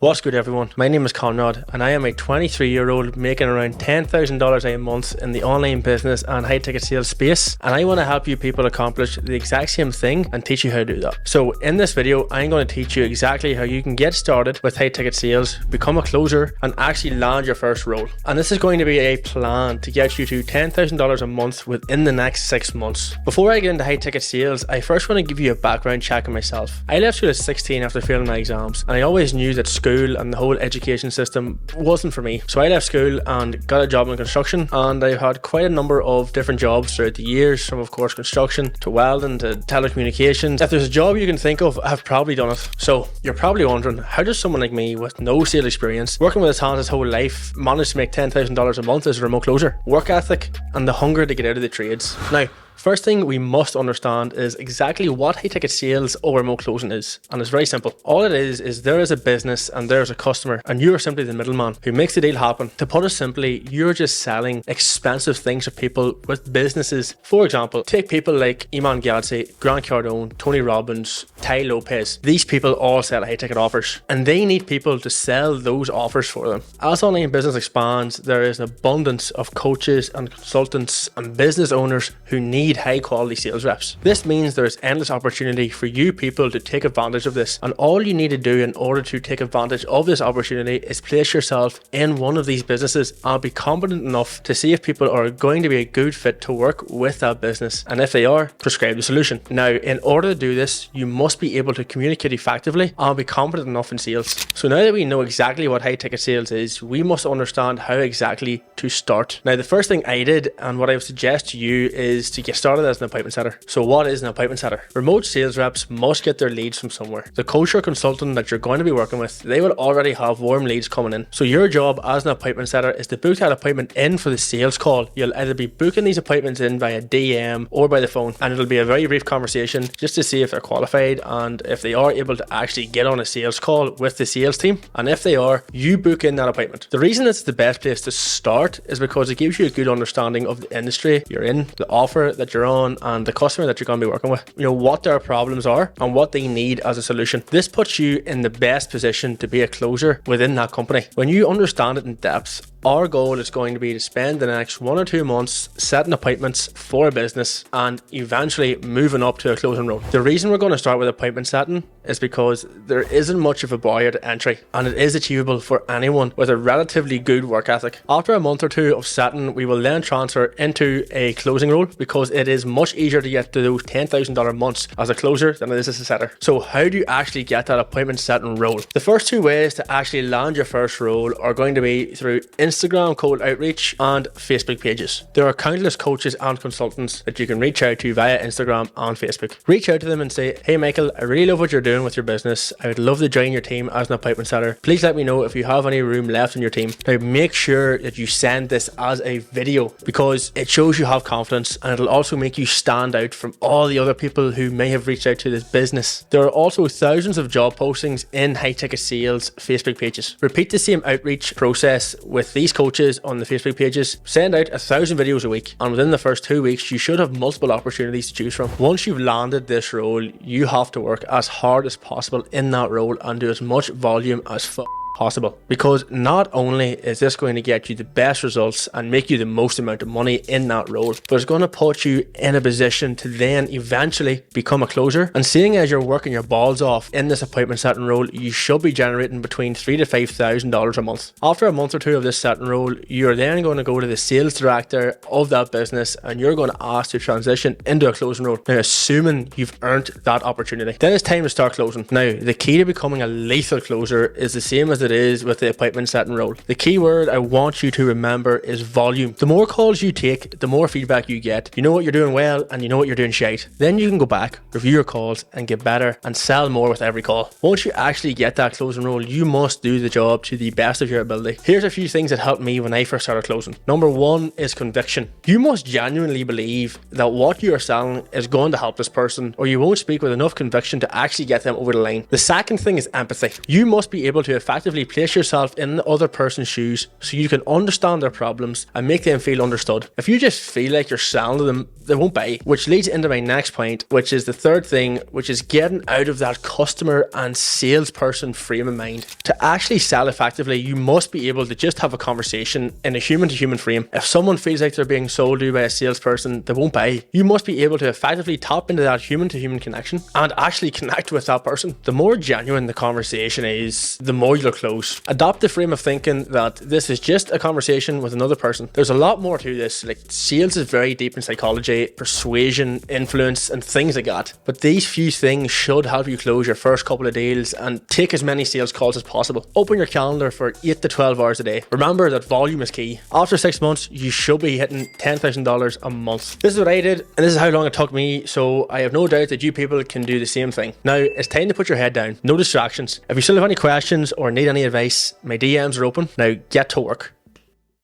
What's good everyone, my name is Conrad and I am a 23-year-old making around $10,000 a month in the online business and high ticket sales space, and I want to help you people accomplish the exact same thing and teach you how to do that. So in this video I'm going to teach you exactly how you can get started with high ticket sales, become a closer and actually land your first role. And this is going to be a plan to get you to $10,000 a month within the next 6 months. Before I get into high ticket sales, I first want to give you a background check on myself. I left school at 16 after failing my exams, and I always knew that school and the whole education system wasn't for me. So I left school and got a job in construction, and I've had quite a number of different jobs throughout the years, from of course construction to welding to telecommunications. If there's a job you can think of, I've probably done it. So you're probably wondering, how does someone like me with no sales experience, working with his hands his whole life, manage to make $10,000 a month as a remote closer? Work ethic and the hunger to get out of the trades. Now, first thing we must understand is exactly what high ticket sales or remote closing is, and it's very simple. All it is there is a business and there is a customer, and you are simply the middleman who makes the deal happen. To put it simply, you're just selling expensive things to people with businesses. For example, take people like Iman Gadzhi, Grant Cardone, Tony Robbins, Ty Lopez. These people all sell high ticket offers, and they need people to sell those offers for them. As online business expands, there is an abundance of coaches and consultants and business owners who need high quality sales reps. This means there is endless opportunity for you people to take advantage of this, and all you need to do in order to take advantage of this opportunity is place yourself in one of these businesses and be competent enough to see if people are going to be a good fit to work with that business, and if they are, prescribe the solution. Now, in order to do this, you must be able to communicate effectively and be competent enough in sales. So now that we know exactly what high ticket sales is, we must understand how exactly to start. Now, the first thing I did, and what I would suggest to you, is to get started as an appointment setter. So what is an appointment setter? Remote sales reps must get their leads from somewhere. The coach or consultant that you're going to be working with, they will already have warm leads coming in. So your job as an appointment setter is to book that appointment in for the sales call. You'll either be booking these appointments in via DM or by the phone, and it'll be a very brief conversation just to see if they're qualified and if they are able to actually get on a sales call with the sales team. And if they are, you book in that appointment. The reason it's the best place to start is because it gives you a good understanding of the industry you're in, the offer that you're on, and the customer that you're going to be working with. You know what their problems are and what they need as a solution. This puts you in the best position to be a closer within that company. When you understand it in depth, our goal is going to be to spend the next 1 or 2 months setting appointments for a business and eventually moving up to a closing role. The reason we're going to start with appointment setting is because there isn't much of a barrier to entry, and it is achievable for anyone with a relatively good work ethic. After a month or two of setting, we will then transfer into a closing role, because it is much easier to get to those $10,000 months as a closer than it is as a setter. So how do you actually get that appointment setting role? The first 2 ways to actually land your first role are going to be through Instagram cold outreach and Facebook pages. There are countless coaches and consultants that you can reach out to via Instagram and Facebook. Reach out to them and say, hey Michael, I really love what you're doing with your business. I would love to join your team as an appointment setter. Please let me know if you have any room left in your team. Now make sure that you send this as a video, because it shows you have confidence, and it'll also make you stand out from all the other people who may have reached out to this business. There are also thousands of job postings in high ticket sales Facebook pages. Repeat the same outreach process with these coaches on the Facebook pages. Send out 1,000 videos a week, and within the first 2 weeks you should have multiple opportunities to choose from. Once you've landed this role, you have to work as hard as possible in that role and do as much volume as possible, because not only is this going to get you the best results and make you the most amount of money in that role, but it's going to put you in a position to then eventually become a closer. And seeing as you're working your balls off in this appointment setting role, you should be generating between $3,000 to $5,000 a month. After a month or 2 of this setting role, you're then going to go to the sales director of that business, and you're going to ask to transition into a closing role. Now, assuming you've earned that opportunity, then it's time to start closing. Now, the key to becoming a lethal closer is the same as it is with the appointment setting role. The key word I want you to remember is volume. The more calls you take, the more feedback you get. You know what you're doing well and you know what you're doing shite. Then you can go back, review your calls, and get better and sell more with every call. Once you actually get that closing role, you must do the job to the best of your ability. Here's a few things that helped me when I first started closing. Number 1 is conviction. You must genuinely believe that what you are selling is going to help this person, or you won't speak with enough conviction to actually get them over the line. The second thing is empathy. You must be able to effectively effectively place yourself in the other person's shoes so you can understand their problems and make them feel understood. If you just feel like you're selling to them, they won't buy. Which leads into my next point, which is the third thing, which is getting out of that customer and salesperson frame of mind. To actually sell effectively, you must be able to just have a conversation in a human to human frame. If someone feels like they're being sold to by a salesperson, they won't buy. You must be able to effectively tap into that human to human connection and actually connect with that person. The more genuine the conversation is, the more you'll close. Adopt the frame of thinking that this is just a conversation with another person. There's a lot more to this. Like, sales is very deep in psychology, persuasion, influence, and things like that. But these few things should help you close your first couple of deals and take as many sales calls as possible. Open your calendar for 8 to 12 hours a day. Remember that volume is key. After 6 months, you should be hitting $10,000 a month. This is what I did, and this is how long it took me, so I have no doubt that you people can do the same thing. Now, it's time to put your head down. No distractions. If you still have any questions or need any advice, my DMs are open. Now, get to work.